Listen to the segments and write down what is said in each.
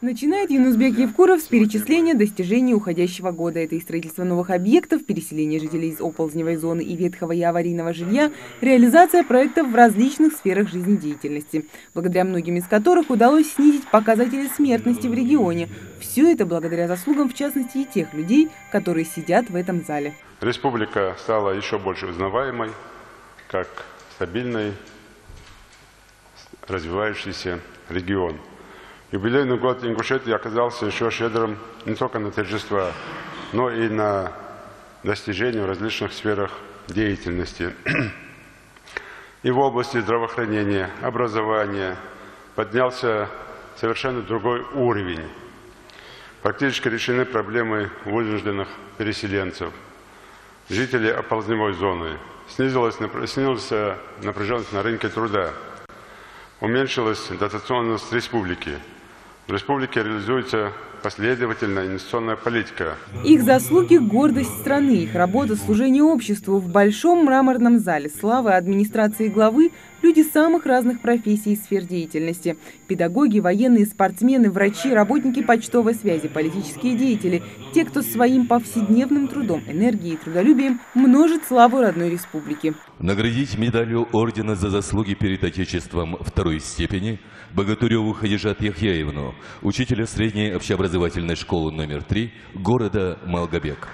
Начинает Юнусбек Евкуров с перечисления достижений уходящего года. Это и строительство новых объектов, переселение жителей из оползневой зоны и ветхого и аварийного жилья, реализация проектов в различных сферах жизнедеятельности, благодаря многим из которых удалось снизить показатели смертности в регионе. Все это благодаря заслугам, в частности, и тех людей, которые сидят в этом зале. Республика стала еще больше узнаваемой, как стабильный, развивающийся регион. Юбилейный год Ингушетии оказался еще щедрым не только на торжества, но и на достижения в различных сферах деятельности. И в области здравоохранения, образования поднялся совершенно другой уровень. Практически решены проблемы вынужденных переселенцев, жителей оползневой зоны. Снизилась напряженность на рынке труда. Уменьшилась дотационность республики. В республике реализуется последовательная инвестиционная политика. Их заслуги – гордость страны, их работа – служение обществу. В большом мраморном зале славы администрации главы люди самых разных профессий и сфер деятельности. Педагоги, военные, спортсмены, врачи, работники почтовой связи, политические деятели. Те, кто своим повседневным трудом, энергией и трудолюбием множит славу родной республики. Наградить медалью ордена за заслуги перед Отечеством второй степени Богатуреву Хадижат Яхьяевну, учителя средней общеобразовательной школы номер 3 города Малгобек.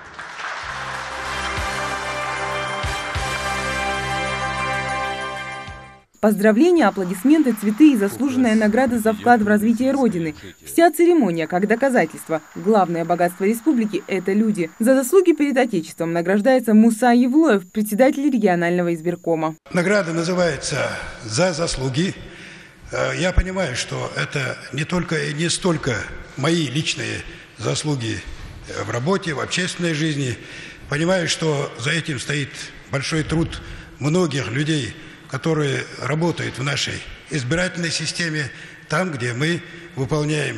Поздравления, аплодисменты, цветы и заслуженная награда за вклад в развитие Родины. Вся церемония как доказательство. Главное богатство республики – это люди. За заслуги перед Отечеством награждается Муса Евлоев, председатель регионального избиркома. Награда называется «За заслуги». Я понимаю, что это не только и не столько мои личные заслуги в работе, в общественной жизни. Понимаю, что за этим стоит большой труд многих людей, которые работают в нашей избирательной системе, там, где мы выполняем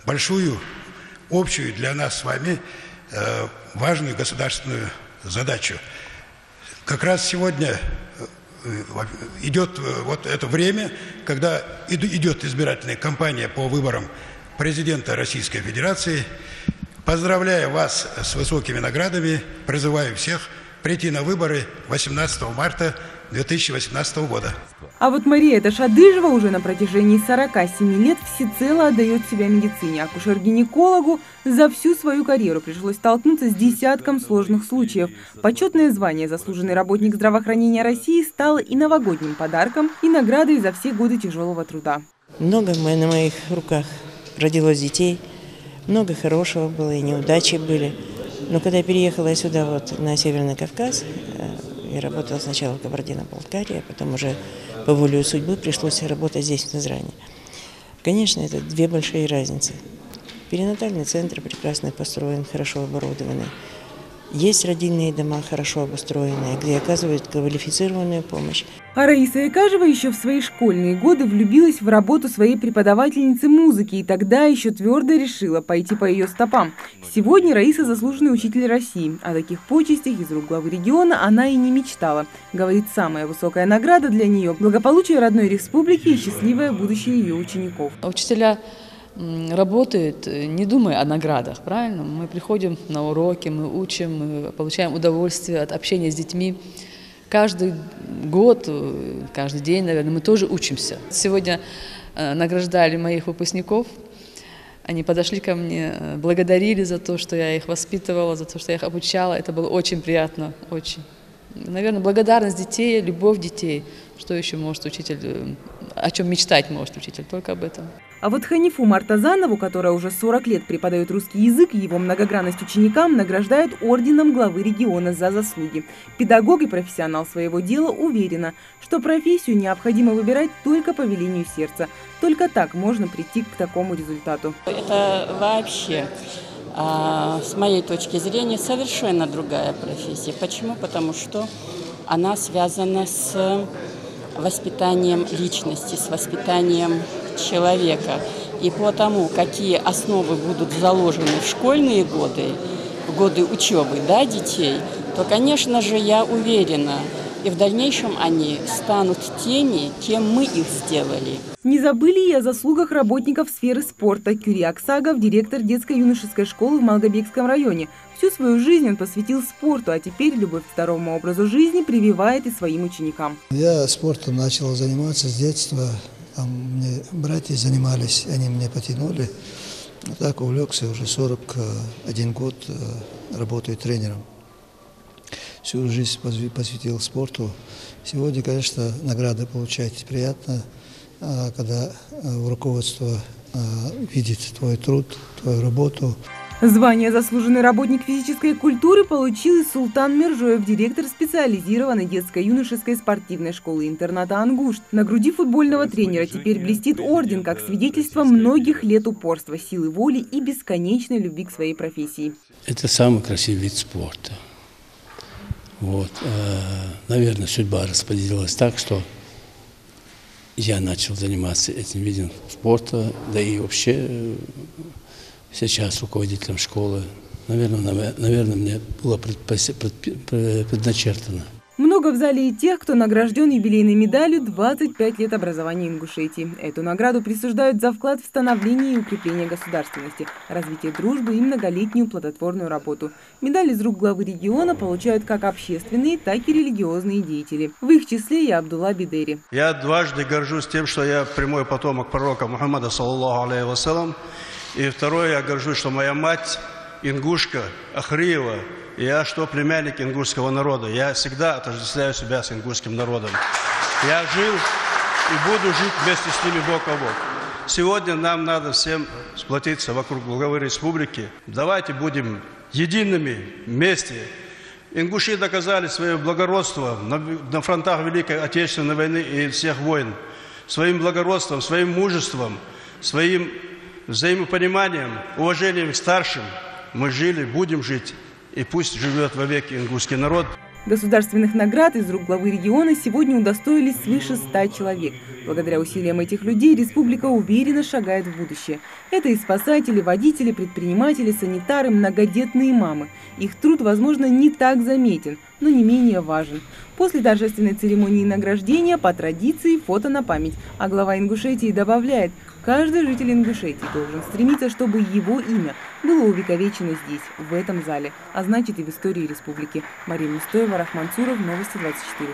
большую, общую для нас с вами важную государственную задачу. Как раз сегодня идет вот это время, когда идет избирательная кампания по выборам президента Российской Федерации. Поздравляю вас с высокими наградами, призываю всех прийти на выборы 18 марта 2018 года. А вот Мария Ташадыжева уже на протяжении 47 лет всецело отдает себя медицине. Акушер-гинекологу за всю свою карьеру пришлось столкнуться с десятком сложных случаев. Почетное звание «Заслуженный работник здравоохранения России» стало и новогодним подарком, и наградой за все годы тяжелого труда. Много на моих руках родилось детей, много хорошего было и неудачи были. Но когда я переехала сюда, вот, на Северный Кавказ, я работала сначала в Кабардино-Балкарии, а потом уже по воле судьбы пришлось работать здесь, в Назране. Конечно, это две большие разницы. Перинатальный центр прекрасно построен, хорошо оборудованный. Есть родильные дома, хорошо обустроенные, где оказывают квалифицированную помощь. А Раиса Экажева еще в свои школьные годы влюбилась в работу своей преподавательницы музыки и тогда еще твердо решила пойти по ее стопам. Сегодня Раиса – заслуженный учитель России. О таких почестях из рук главы региона она и не мечтала. Говорит, самая высокая награда для нее – благополучие родной республики и счастливое будущее ее учеников. Учителя работают, не думая о наградах, правильно? Мы приходим на уроки, мы учим, мы получаем удовольствие от общения с детьми. Каждый год, каждый день, наверное, мы тоже учимся. Сегодня награждали моих выпускников. Они подошли ко мне, благодарили за то, что я их воспитывала, за то, что я их обучала. Это было очень приятно, очень. Наверное, благодарность детей, любовь детей. Что еще может учитель, о чем мечтать может учитель, только об этом. А вот Ханифу Мартазанову, которая уже 40 лет преподает русский язык, его многогранность ученикам награждают орденом главы региона за заслуги. Педагог и профессионал своего дела уверена, что профессию необходимо выбирать только по велению сердца. Только так можно прийти к такому результату. Это вообще, с моей точки зрения, совершенно другая профессия. Почему? Потому что она связана с воспитанием личности, с воспитанием человека. И по тому, какие основы будут заложены в школьные годы, в годы учебы, да, детей, то, конечно же, я уверена, и в дальнейшем они станут теми, кем мы их сделали. Не забыли и о заслугах работников сферы спорта. Кюриак Сагов – директор детско-юношеской школы в Малгобекском районе. Всю свою жизнь он посвятил спорту, а теперь любовь к здоровому образу жизни прививает и своим ученикам. Я спортом начал заниматься с детства. Там мне братья занимались, они меня потянули. Так увлекся, уже 41 год работаю тренером. Всю жизнь посвятил спорту. Сегодня, конечно, награды получать приятно, когда руководство видит твой труд, твою работу. Звание «Заслуженный работник физической культуры» получил и Султан Мержоев, директор специализированной детско-юношеской спортивной школы-интерната «Ангушт». На груди футбольного тренера теперь блестит орден, как свидетельство многих лет упорства, силы воли и бесконечной любви к своей профессии. Это самый красивый вид спорта. Вот. Наверное, судьба распределилась так, что я начал заниматься этим видом спорта, да и вообще сейчас руководителем школы. Наверное, мне было предначертано. Много в зале и тех, кто награжден юбилейной медалью 25 лет образования Ингушетии. Эту награду присуждают за вклад в становление и укрепление государственности, развитие дружбы и многолетнюю плодотворную работу. Медали из рук главы региона получают как общественные, так и религиозные деятели. В их числе и Абдулла Бидери. Я дважды горжусь тем, что я прямой потомок пророка Мухаммада, саллаллаху алейхи вассалам. И второе, я горжусь, что моя мать ингушка, Ахриева, и я что племянник ингушского народа. Я всегда отождествляю себя с ингушским народом. Я жил и буду жить вместе с ними бок о бок. Сегодня нам надо всем сплотиться вокруг главы республики. Давайте будем едиными вместе. Ингуши доказали свое благородство на фронтах Великой Отечественной войны и всех войн. Своим благородством, своим мужеством, своим взаимопониманием, уважением к старшим мы жили, будем жить. И пусть живет вовеки ингушский народ. Государственных наград из рук главы региона сегодня удостоились свыше 100 человек. Благодаря усилиям этих людей республика уверенно шагает в будущее. Это и спасатели, водители, предприниматели, санитары, многодетные мамы. Их труд, возможно, не так заметен, но не менее важен. После торжественной церемонии награждения по традиции фото на память. А глава Ингушетии добавляет, каждый житель Ингушетии должен стремиться, чтобы его имя было увековечено здесь, в этом зале, а значит и в истории республики. Мария Мустоева, Рахман Цуров, Новости 24.